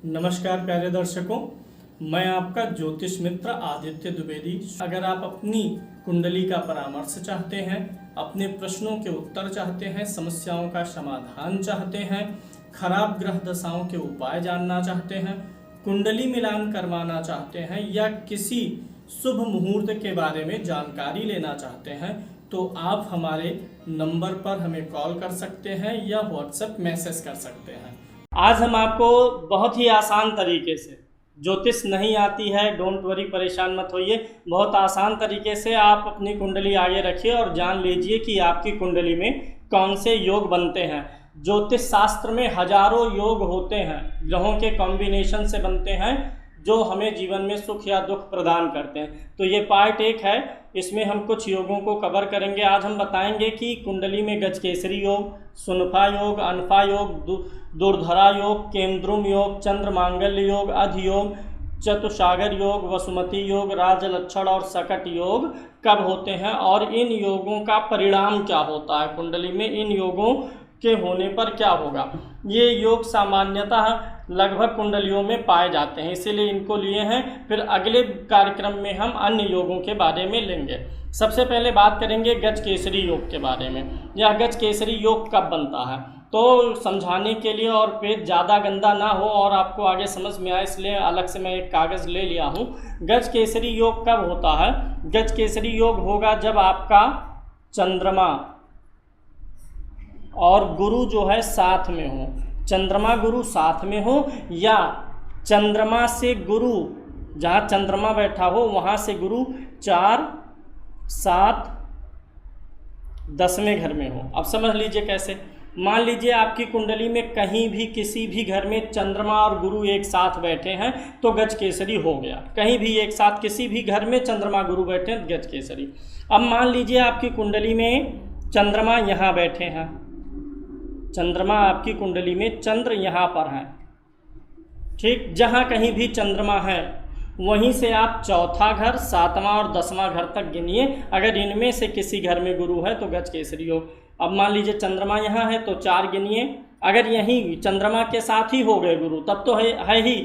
नमस्कार प्यारे दर्शकों, मैं आपका ज्योतिष मित्र आदित्य द्विवेदी। अगर आप अपनी कुंडली का परामर्श चाहते हैं, अपने प्रश्नों के उत्तर चाहते हैं, समस्याओं का समाधान चाहते हैं, खराब ग्रह दशाओं के उपाय जानना चाहते हैं, कुंडली मिलान करवाना चाहते हैं या किसी शुभ मुहूर्त के बारे में जानकारी लेना चाहते हैं, तो आप हमारे नंबर पर हमें कॉल कर सकते हैं या व्हाट्सएप मैसेज कर सकते हैं। आज हम आपको बहुत ही आसान तरीके से, ज्योतिष नहीं आती है, डोंट वरी, परेशान मत होइए, बहुत आसान तरीके से आप अपनी कुंडली आगे रखिए और जान लीजिए कि आपकी कुंडली में कौन से योग बनते हैं। ज्योतिष शास्त्र में हजारों योग होते हैं, ग्रहों के कॉम्बिनेशन से बनते हैं जो हमें जीवन में सुख या दुख प्रदान करते हैं। तो ये पार्ट 1 है, इसमें हम कुछ योगों को कवर करेंगे। आज हम बताएंगे कि कुंडली में गजकेसरी योग, सुनफा योग, अनफा योग, दुर्धरा योग, केंद्रुम योग, चंद्र मांगल्य योग, अध योग, चतुसागर योग, वसुमती योग, राजलक्षण और सकट योग कब होते हैं और इन योगों का परिणाम क्या होता है। कुंडली में इन योगों के होने पर क्या होगा। ये योग सामान्यतः लगभग कुंडलियों में पाए जाते हैं, इसीलिए इनको लिए हैं। फिर अगले कार्यक्रम में हम अन्य योगों के बारे में लेंगे। सबसे पहले बात करेंगे गजकेसरी योग के बारे में। यह गजकेसरी योग कब बनता है, तो समझाने के लिए और पेज ज़्यादा गंदा ना हो और आपको आगे समझ में आए, इसलिए अलग से मैं एक कागज़ ले लिया हूँ। गजकेसरी योग कब होता है? गजकेसरी योग होगा जब आपका चंद्रमा और गुरु जो है साथ में हो, चंद्रमा गुरु साथ में हो, या चंद्रमा से गुरु, जहाँ चंद्रमा बैठा हो वहाँ से गुरु 4, 7, 10वें घर में हो। अब समझ लीजिए कैसे। मान लीजिए आपकी कुंडली में कहीं भी किसी भी घर में चंद्रमा और गुरु एक साथ बैठे हैं तो गजकेसरी हो गया। कहीं भी एक साथ किसी भी घर में चंद्रमा गुरु बैठे हैं गजकेसरी। अब मान लीजिए आपकी कुंडली में चंद्रमा यहाँ बैठे हैं, चंद्रमा आपकी कुंडली में चंद्र यहाँ पर है, ठीक। जहाँ कहीं भी चंद्रमा है वहीं से आप चौथा घर, 7वां और 10वां घर तक गिनिए। अगर इनमें से किसी घर में गुरु है तो गजकेसरी योग। अब मान लीजिए चंद्रमा यहाँ है तो 4 गिनिए। अगर यहीं चंद्रमा के साथ ही हो गए गुरु तब तो है ही।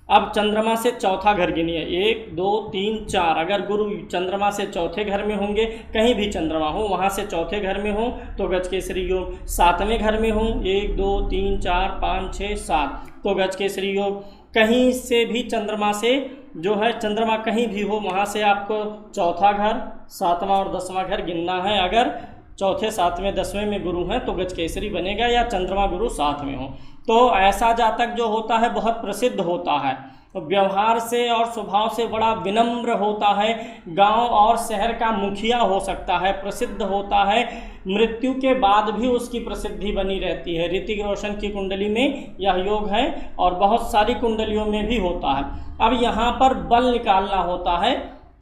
अब चंद्रमा से चौथा घर गिनिए, 1, 2, 3, 4। अगर गुरु चंद्रमा से चौथे घर में होंगे, कहीं भी चंद्रमा हो वहाँ से चौथे घर में हो तो गजकेसरी योग। 7वें घर में हो, 1, 2, 3, 4, 5, 6, 7 तो गजकेसरी योग। कहीं से भी चंद्रमा से जो है, चंद्रमा कहीं भी हो वहाँ से आपको चौथा घर, 7वां और 10वां घर गिनना है। अगर चौथे, 7वें, 10वें में गुरु हैं तो गजकेसरी बनेगा, या चंद्रमा गुरु साथ में हो। तो ऐसा जातक जो होता है बहुत प्रसिद्ध होता है, तो व्यवहार से और स्वभाव से बड़ा विनम्र होता है, गांव और शहर का मुखिया हो सकता है, प्रसिद्ध होता है, मृत्यु के बाद भी उसकी प्रसिद्धि बनी रहती है। ऋतिक रोशन की कुंडली में यह योग है और बहुत सारी कुंडलियों में भी होता है। अब यहाँ पर बल निकालना होता है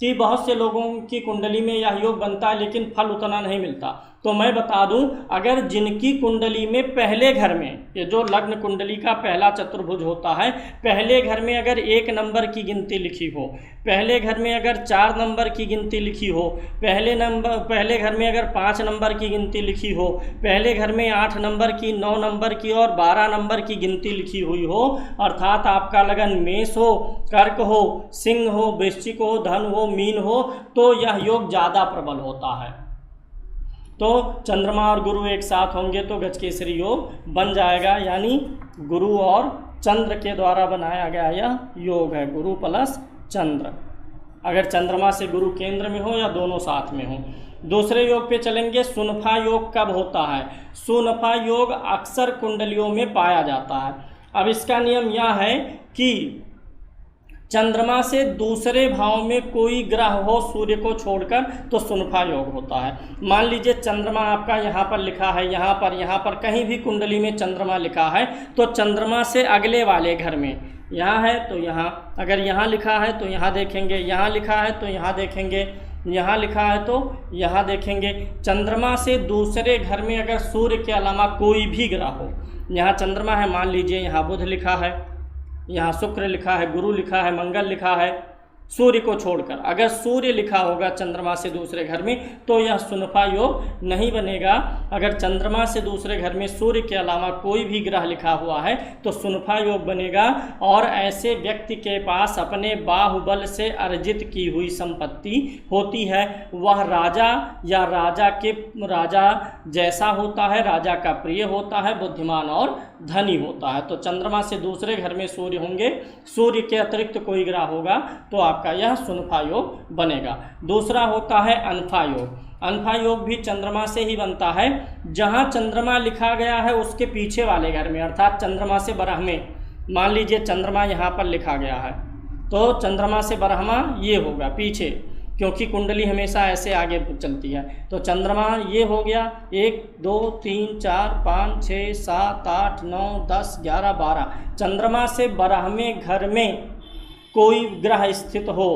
कि बहुत से लोगों की कुंडली में यह योग बनता है लेकिन फल उतना नहीं मिलता। तो मैं बता दूं, अगर जिनकी कुंडली में पहले घर में, ये जो लग्न कुंडली का पहला चतुर्भुज होता है, पहले घर में अगर 1 नंबर की गिनती लिखी हो, पहले घर में अगर 4 नंबर की गिनती लिखी हो, पहले घर में अगर 5 नंबर की गिनती लिखी हो, पहले घर में 8 नंबर की, 9 नंबर की और 12 नंबर की गिनती लिखी हुई हो, अर्थात आपका लगन मेष हो, कर्क हो, सिंह हो, वृश्चिक हो, धन हो, मीन हो, तो यह योग ज़्यादा प्रबल होता है। तो चंद्रमा और गुरु एक साथ होंगे तो गजकेसरी योग बन जाएगा, यानी गुरु और चंद्र के द्वारा बनाया गया यह योग है, गुरु प्लस चंद्र। अगर चंद्रमा से गुरु केंद्र में हो या दोनों साथ में हो। दूसरे योग पे चलेंगे। सुनफा योग कब होता है? सुनफा योग अक्सर कुंडलियों में पाया जाता है। अब इसका नियम यह है कि चंद्रमा से दूसरे भाव में कोई ग्रह हो सूर्य को छोड़कर तो सुनफा योग होता है। मान लीजिए चंद्रमा आपका यहाँ पर लिखा है, यहाँ पर कहीं भी कुंडली में चंद्रमा लिखा है तो चंद्रमा से अगले वाले घर में, यहाँ है तो यहाँ, अगर यहाँ लिखा है तो यहाँ देखेंगे, यहाँ लिखा है तो यहाँ देखेंगे, यहाँ लिखा है तो यहाँ देखेंगे। चंद्रमा से दूसरे घर में अगर सूर्य के अलावा कोई भी ग्रह हो, यहाँ चंद्रमा है, मान लीजिए यहाँ बुध लिखा है, यहाँ शुक्र लिखा है, गुरु लिखा है, मंगल लिखा है, सूर्य को छोड़कर। अगर सूर्य लिखा होगा चंद्रमा से दूसरे घर में तो यह सुनफा योग नहीं बनेगा। अगर चंद्रमा से दूसरे घर में सूर्य के अलावा कोई भी ग्रह लिखा हुआ है तो सुनफा योग बनेगा। और ऐसे व्यक्ति के पास अपने बाहुबल से अर्जित की हुई संपत्ति होती है, वह राजा या राजा जैसा होता है, राजा का प्रिय होता है, बुद्धिमान और धनी होता है। तो चंद्रमा से दूसरे घर में सूर्य होंगे, सूर्य के अतिरिक्त कोई ग्रह होगा तो आपका यह सुनफा योग बनेगा। दूसरा होता है अनफा योग। अनफा योग भी चंद्रमा से ही बनता है। जहाँ चंद्रमा लिखा गया है उसके पीछे वाले घर में, अर्थात चंद्रमा से बरहमे, मान लीजिए चंद्रमा यहाँ पर लिखा गया है तो चंद्रमा से बरहमा ये होगा पीछे, क्योंकि कुंडली हमेशा ऐसे आगे चलती है। तो चंद्रमा ये हो गया 1 2 3 4 5 6 7 8 9 10 11 12। चंद्रमा से बरहमे घर में कोई ग्रह स्थित हो,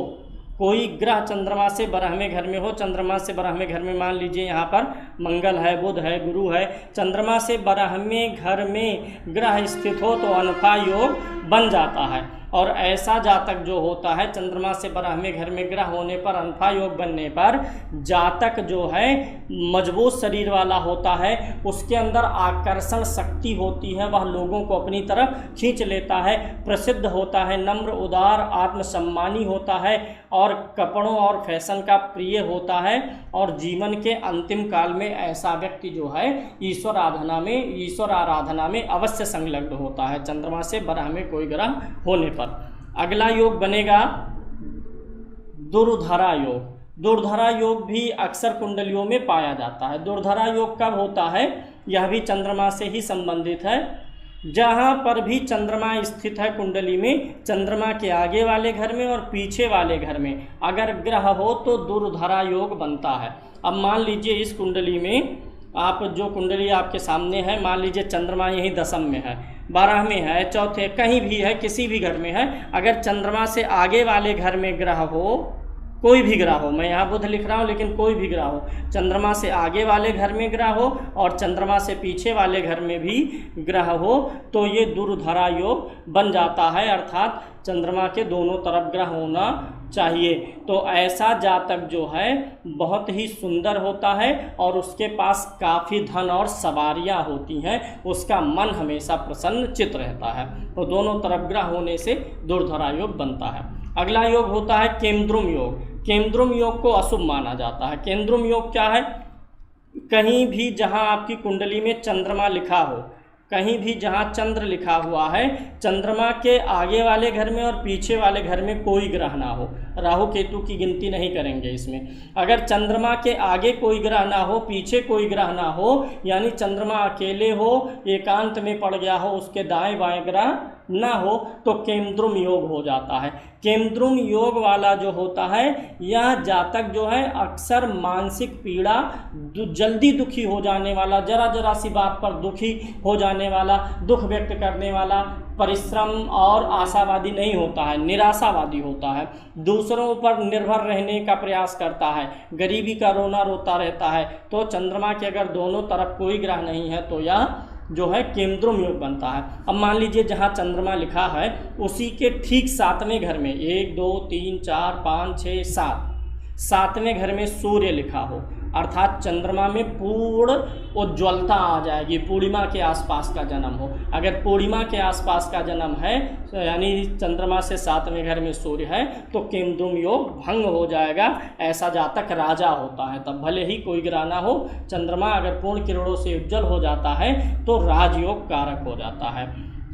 कोई ग्रह चंद्रमा से बरहमे घर में हो, चंद्रमा से बरहमे घर में मान लीजिए यहाँ पर मंगल है, बुध है, गुरु है, चंद्रमा से बरहमे घर में ग्रह स्थित हो तो अनफा योग बन जाता है। और ऐसा जातक जो होता है चंद्रमा से बरहमे घर में ग्रह होने पर, अनफा योग बनने पर, जातक जो है मजबूत शरीर वाला होता है, उसके अंदर आकर्षण शक्ति होती है, वह लोगों को अपनी तरफ खींच लेता है, प्रसिद्ध होता है, नम्र उदार आत्मसम्मानी होता है और कपड़ों और फैशन का प्रिय होता है। और जीवन के अंतिम काल में ऐसा व्यक्ति जो है ईश्वर आराधना में अवश्य संलग्न होता है चंद्रमा से बरहमे कोई ग्रह होने पर। अगला योग बनेगा दुर्धरा योग। दुर्धरा योग भी अक्सर कुंडलियों में पाया जाता है। दुर्धरा योग कब होता है? यह भी चंद्रमा से ही संबंधित है। जहाँ पर भी चंद्रमा स्थित है कुंडली में, चंद्रमा के आगे वाले घर में और पीछे वाले घर में अगर ग्रह हो तो दुर्धरा योग बनता है। अब मान लीजिए इस कुंडली में, आप जो कुंडली आपके सामने है, मान लीजिए चंद्रमा यहीं दशम में है, 12 में है, चौथे, कहीं भी है, किसी भी घर में है, अगर चंद्रमा से आगे वाले घर में ग्रह हो, कोई भी ग्रह हो, मैं यहाँ बुध लिख रहा हूँ लेकिन कोई भी ग्रह हो, चंद्रमा से आगे वाले घर में ग्रह हो और चंद्रमा से पीछे वाले घर में भी ग्रह हो तो ये दुर्धरा योग बन जाता है, अर्थात चंद्रमा के दोनों तरफ ग्रह होना चाहिए। तो ऐसा जातक जो है बहुत ही सुंदर होता है और उसके पास काफ़ी धन और सवारियाँ होती हैं, उसका मन हमेशा प्रसन्नचित्त रहता है। तो दोनों तरफ ग्रह होने से दुर्धरा योग बनता है। अगला योग होता है केंद्रुम योग। केंद्रुम योग को अशुभ माना जाता है। केंद्रुम योग क्या है? कहीं भी जहां आपकी कुंडली में चंद्रमा लिखा हो, कहीं भी जहां चंद्र लिखा हुआ है, चंद्रमा के आगे वाले घर में और पीछे वाले घर में कोई ग्रह ना हो, राहु केतु की गिनती नहीं करेंगे इसमें। अगर चंद्रमा के आगे कोई ग्रह ना हो, पीछे कोई ग्रह ना हो, यानी चंद्रमा अकेले हो, एकांत में पड़ गया हो, उसके दाएं बाएं ग्रह ना हो तो केंद्रुम योग हो जाता है। केंद्रुम योग वाला जो होता है, यह जातक जो है अक्सर मानसिक पीड़ा, जल्दी दुखी हो जाने वाला, जरा जरा सी बात पर दुखी हो जाने वाला, दुख व्यक्त करने वाला, परिश्रम और आशावादी नहीं होता है, निराशावादी होता है, दूसरों पर निर्भर रहने का प्रयास करता है, गरीबी का रोना रोता रहता है। तो चंद्रमा के अगर दोनों तरफ कोई ग्रह नहीं है तो यह जो है केंद्रुम योग बनता है। अब मान लीजिए जहाँ चंद्रमा लिखा है उसी के ठीक 7वें घर में, 1 2 3 4 5 6 7, 7वें घर में सूर्य लिखा हो, अर्थात चंद्रमा में पूर्ण उज्ज्वलता आ जाएगी, पूर्णिमा के आसपास का जन्म हो। अगर पूर्णिमा के आसपास का जन्म है तो यानी चंद्रमा से 7वें घर में सूर्य है तो केंद्रुम योग भंग हो जाएगा। ऐसा जातक राजा होता है, तब भले ही कोई ग्रह ना हो, चंद्रमा अगर पूर्ण किरणों से उज्ज्वल हो जाता है तो राजयोग कारक हो जाता है।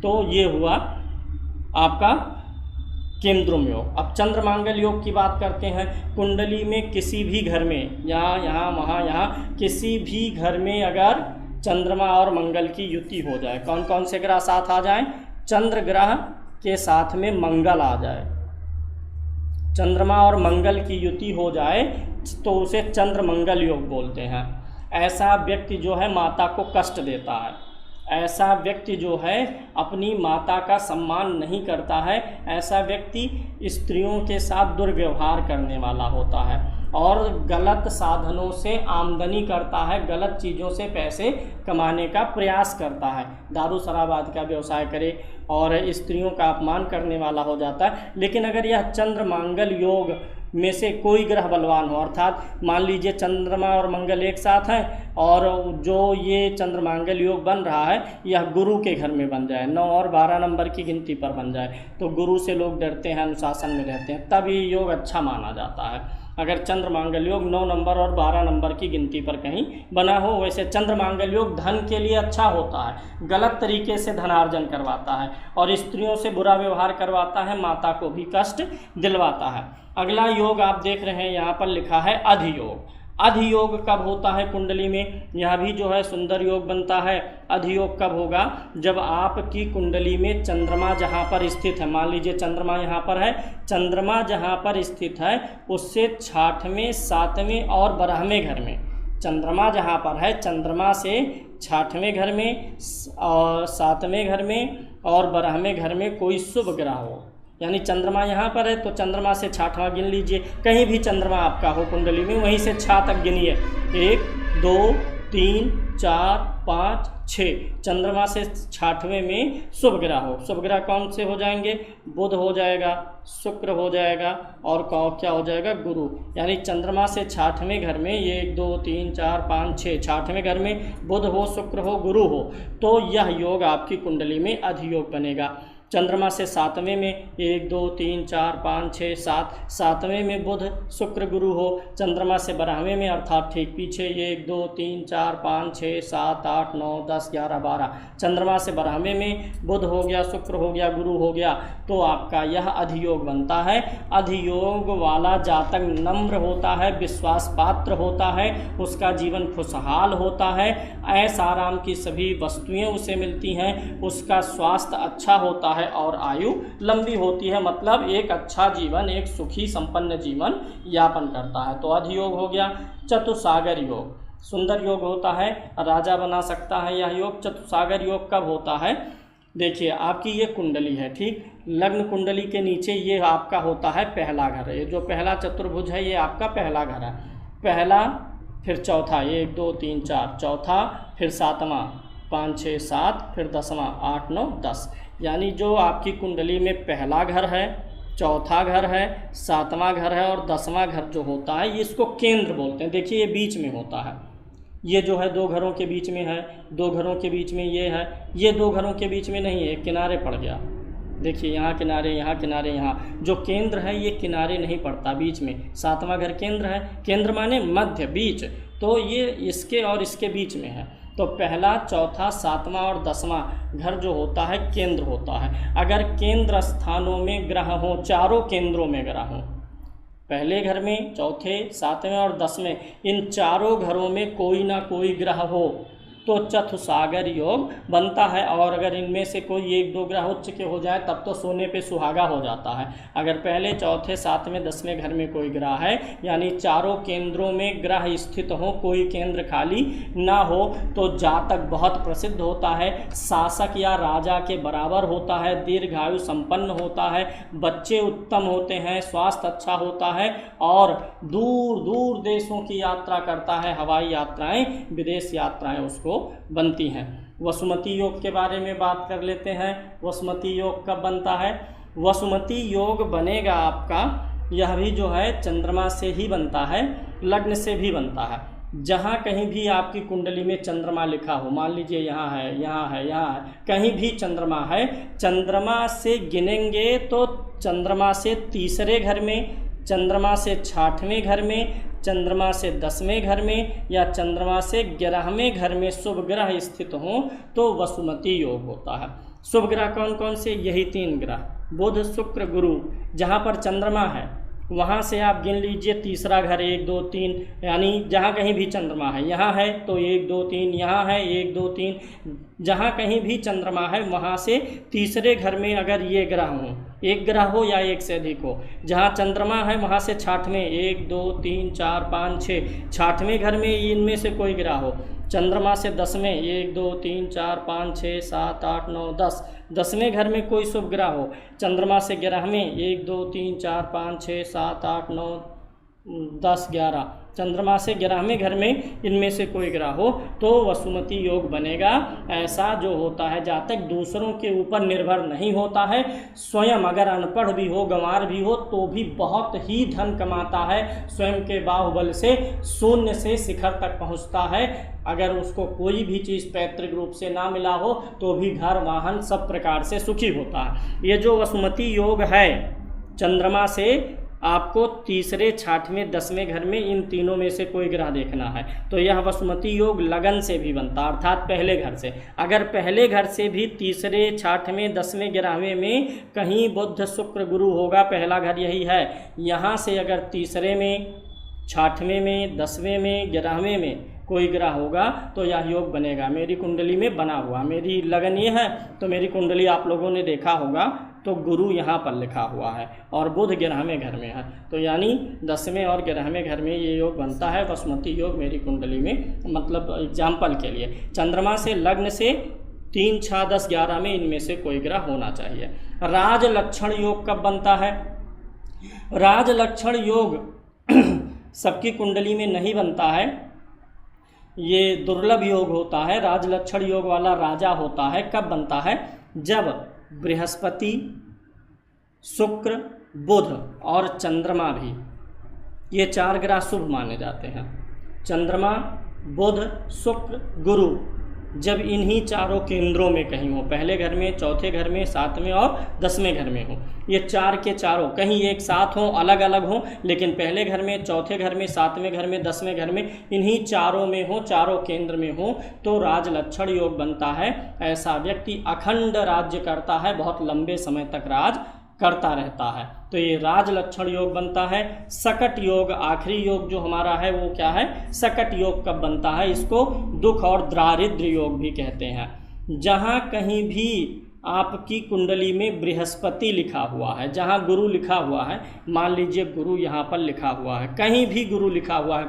तो ये हुआ आपका केंद्रुम योग। अब चंद्रमांगल योग की बात करते हैं। कुंडली में किसी भी घर में, यहाँ वहाँ यहाँ किसी भी घर में अगर चंद्रमा और मंगल की युति हो जाए, कौन कौन से ग्रह साथ आ जाएं? चंद्र ग्रह के साथ में मंगल आ जाए, चंद्रमा और मंगल की युति हो जाए तो उसे चंद्र मंगल योग बोलते हैं। ऐसा व्यक्ति जो है माता को कष्ट देता है, ऐसा व्यक्ति जो है अपनी माता का सम्मान नहीं करता है, ऐसा व्यक्ति स्त्रियों के साथ दुर्व्यवहार करने वाला होता है और गलत साधनों से आमदनी करता है, गलत चीज़ों से पैसे कमाने का प्रयास करता है। दारू शराब आदि का व्यवसाय करे और स्त्रियों का अपमान करने वाला हो जाता है। लेकिन अगर यह चंद्र मंगल योग में से कोई ग्रह बलवान हो, अर्थात मान लीजिए चंद्रमा और मंगल एक साथ हैं और जो ये चंद्र मंगल योग बन रहा है यह गुरु के घर में बन जाए, 9 और 12 नंबर की गिनती पर बन जाए, तो गुरु से लोग डरते हैं, अनुशासन में रहते हैं, तब ये योग अच्छा माना जाता है। अगर चंद्र मंगल योग 9 नंबर और 12 नंबर की गिनती पर कहीं बना हो। वैसे चंद्र मंगल योग धन के लिए अच्छा होता है, गलत तरीके से धनार्जन करवाता है और स्त्रियों से बुरा व्यवहार करवाता है, माता को भी कष्ट दिलवाता है। अगला योग आप देख रहे हैं यहाँ पर लिखा है अधियोग। अधियोग कब होता है कुंडली में? यह भी जो है सुंदर योग बनता है। अधियोग कब होगा? जब आपकी कुंडली में चंद्रमा जहाँ पर स्थित है, मान लीजिए चंद्रमा यहाँ पर है, चंद्रमा जहाँ पर स्थित है उससे 6वें 7वें और 12वें घर में, चंद्रमा जहाँ पर है चंद्रमा से 6वें घर में और 7वें घर में और 12वें घर में कोई शुभ ग्रह हो, यानी चंद्रमा यहाँ पर है तो चंद्रमा से 6वां गिन लीजिए, कहीं भी चंद्रमा आपका हो कुंडली में वहीं से 6 तक गिनिए, 1 2 3 4 5 6, चंद्रमा से 6वें में शुभ ग्रह हो। शुभ ग्रह कौन से हो जाएंगे? बुध हो जाएगा, शुक्र हो जाएगा और क्या हो जाएगा? गुरु। यानी चंद्रमा से 6वें घर में 1 2 3 4 5 6, 6वें घर में बुध हो, शुक्र हो, गुरु हो, तो यह योग आपकी कुंडली में अधियोग बनेगा। चंद्रमा से 7वें में 1 2 3 4 5 6 7, 7वें में बुध शुक्र गुरु हो, चंद्रमा से 12वें में अर्थात ठीक पीछे 1 2 3 4 5 6 7 8 9 10 11 12, चंद्रमा से 12वें में बुध हो गया, शुक्र हो गया, गुरु हो गया, तो आपका यह अधियोग बनता है। अधियोग वाला जातक नम्र होता है, विश्वास पात्र होता है, उसका जीवन खुशहाल होता है, ऐश आराम की सभी वस्तुएं उसे मिलती हैं, उसका स्वास्थ्य अच्छा होता है और आयु लंबी होती है, मतलब एक अच्छा जीवन, एक सुखी संपन्न जीवन यापन करता है। तो अधियोग हो गया। चतुसागर योग सुंदर योग होता है, राजा बना सकता है यह योग। चतुसागर योग कब होता है? देखिए आपकी ये कुंडली है, ठीक, लग्न कुंडली के नीचे ये आपका होता है पहला घर, ये जो पहला चतुर्भुज है ये आपका पहला घर है। पहला, फिर चौथा 1 2 3 4, चौथा, फिर 7वां 5 6 7, फिर 10वां 8 9 10, यानी जो आपकी कुंडली में पहला घर है, चौथा घर है, 7वां घर है और 10वां घर जो होता है ये इसको केंद्र बोलते हैं। देखिए ये बीच में होता है, ये जो है 2 घरों के बीच में है, 2 घरों के बीच में ये है, ये 2 घरों के बीच में नहीं है, किनारे पड़ गया। देखिए यहाँ किनारे, यहाँ किनारे, यहाँ जो केंद्र है ये किनारे नहीं पड़ता, बीच में। 7वां घर केंद्र है, केंद्र माने मध्य, बीच, तो ये इसके और इसके बीच में है। तो पहला, चौथा, 7वां और 10वां घर जो होता है केंद्र होता है। अगर केंद्र स्थानों में ग्रह हों, चारों केंद्रों में ग्रह हों, पहले घर में, चौथे, 7वें और 10वें, इन चारों घरों में कोई ना कोई ग्रह हो तो चतुसागर योग बनता है। और अगर इनमें से कोई 1 2 ग्रह उच्च के हो जाए तब तो सोने पे सुहागा हो जाता है। अगर पहले, चौथे, 7वें, 10वें घर में कोई ग्रह है, यानी चारों केंद्रों में ग्रह स्थित हो, कोई केंद्र खाली ना हो, तो जातक बहुत प्रसिद्ध होता है, शासक या राजा के बराबर होता है, दीर्घायु संपन्न होता है, बच्चे उत्तम होते हैं, स्वास्थ्य अच्छा होता है और दूर दूर देशों की यात्रा करता है, हवाई यात्राएं, विदेश यात्राएं उसको बनती हैं। वसुमती योग के बारे में बात कर लेते हैं। वसुमती योग कब बनता है? वसुमती योग बनेगा आपका, यह भी जो है चंद्रमा से ही बनता है, लग्न से भी बनता है। जहाँ कहीं भी आपकी कुंडली में चंद्रमा लिखा हो, मान लीजिए यहाँ है, यहाँ है, यहाँ है, कहीं भी चंद्रमा है, चंद्रमा से गिनेंगे तो चंद्रमा से 3रे घर में, चंद्रमा से 6वें घर में, चंद्रमा से 10वें घर में या चंद्रमा से 11वें घर में शुभ ग्रह स्थित हों तो वसुमती योग होता है। शुभ ग्रह कौन कौन से? यही 3 ग्रह, बुध शुक्र गुरु। जहाँ पर चंद्रमा है वहाँ से आप गिन लीजिए 3रा घर, 1 2 3, यानी जहाँ कहीं भी चंद्रमा है, यहाँ है तो 1 2 3, यहाँ है 1 2 3, जहाँ कहीं भी चंद्रमा है वहाँ से 3रे घर में अगर ये ग्रह हों, एक ग्रह हो या एक से अधिक हो, जहाँ चंद्रमा है वहाँ से 6वें, 1 2 3 4 5 6, 6वें घर में इनमें से कोई ग्रह हो, चंद्रमा से 10वें, 1 2 3 4 5 6 7 8 9 10, 10वें घर में कोई शुभ ग्रह हो, चंद्रमा से 11वें, 1 2 3 4 5 6 7 8 9 10 11, चंद्रमा से 11वें घर में इनमें से कोई ग्रह हो तो वसुमती योग बनेगा। ऐसा जो होता है जातक दूसरों के ऊपर निर्भर नहीं होता है, स्वयं अगर अनपढ़ भी हो, गंवार भी हो, तो भी बहुत ही धन कमाता है, स्वयं के बाहुबल से शून्य से शिखर तक पहुंचता है। अगर उसको कोई भी चीज़ पैतृक रूप से ना मिला हो तो भी घर वाहन सब प्रकार से सुखी होता है। ये जो वसुमती योग है चंद्रमा से, आपको तीसरे, छठवें, 10वें घर में इन तीनों में से कोई ग्रह देखना है। तो यह वसुमती योग लगन से भी बनता, अर्थात पहले घर से। अगर पहले घर से भी तीसरे, छठवें, 10वें, 11वें में कहीं बुध, शुक्र, गुरु होगा, पहला घर यही है, यहाँ से अगर तीसरे में, छठवें में, 10वें में, 11वें में कोई ग्रह होगा तो यह योग बनेगा। मेरी कुंडली में बना हुआ, मेरी लगन ये है तो मेरी कुंडली आप लोगों ने देखा होगा तो गुरु यहाँ पर लिखा हुआ है और बुध 11वें घर में है, तो यानी 10वें और 11वें घर में ये योग बनता है वसुमती योग मेरी कुंडली में। मतलब एग्जाम्पल के लिए चंद्रमा से लग्न से 3, 6, 10, 11 में इनमें से कोई ग्रह होना चाहिए। राज लक्षण योग कब बनता है? राज लक्षण योग सबकी कुंडली में नहीं बनता है, ये दुर्लभ योग होता है। राज लक्षण योग वाला राजा होता है कब बनता है? जब बृहस्पति, शुक्र, बुध और चंद्रमा भी, ये 4 ग्रह शुभ माने जाते हैं। चंद्रमा, बुध, शुक्र, गुरु, जब इन्हीं चारों केंद्रों में कहीं हो, पहले घर में, चौथे घर में, 7वें और 10वें घर में हो, ये 4 के चारों कहीं एक साथ हों, अलग अलग हों, लेकिन पहले घर में, चौथे घर में, 7वें घर में, 10वें घर में, इन्हीं चारों में हो, चारों केंद्र में हो तो राज लक्षण योग बनता है। ऐसा व्यक्ति अखंड राज्य करता है, बहुत लंबे समय तक राज करता रहता है, तो ये राज लक्षण योग बनता है। सकट योग, आखिरी योग जो हमारा है वो क्या है? सकट योग कब बनता है? इसको दुख और दारिद्र्य योग भी कहते हैं। जहाँ कहीं भी आपकी कुंडली में बृहस्पति लिखा हुआ है, जहाँ गुरु लिखा हुआ है, मान लीजिए गुरु यहाँ पर लिखा हुआ है, कहीं भी गुरु लिखा हुआ है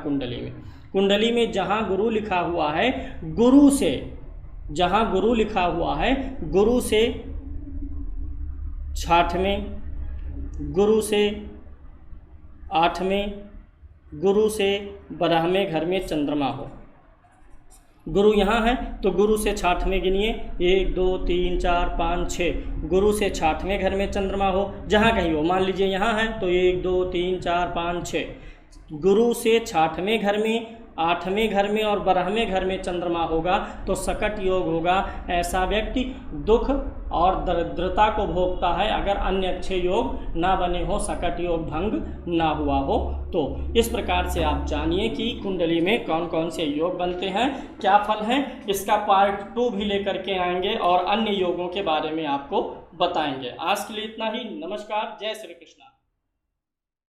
कुंडली में जहाँ गुरु लिखा हुआ है, गुरु से, जहाँ गुरु लिखा हुआ है, गुरु से 6वें, गुरु से 8वें, गुरु से 12वें घर में चंद्रमा हो, गुरु यहाँ है तो गुरु से 6वें गिनिए, 1, 2, 3, 4, 5, 6, गुरु से 6वें घर में चंद्रमा हो, जहाँ कहीं हो, मान लीजिए यहाँ है तो 1, 2, 3, 4, 5, 6, गुरु से 6वें घर में, 8वें घर में और 12वें घर में चंद्रमा होगा तो सकट योग होगा। ऐसा व्यक्ति दुख और दरिद्रता को भोगता है अगर अन्य अच्छे योग ना बने हो, सकट योग भंग ना हुआ हो तो। इस प्रकार से आप जानिए कि कुंडली में कौन कौन से योग बनते हैं, क्या फल हैं। इसका पार्ट 2 भी लेकर के आएंगे और अन्य योगों के बारे में आपको बताएंगे। आज के लिए इतना ही। नमस्कार, जय श्री कृष्णा।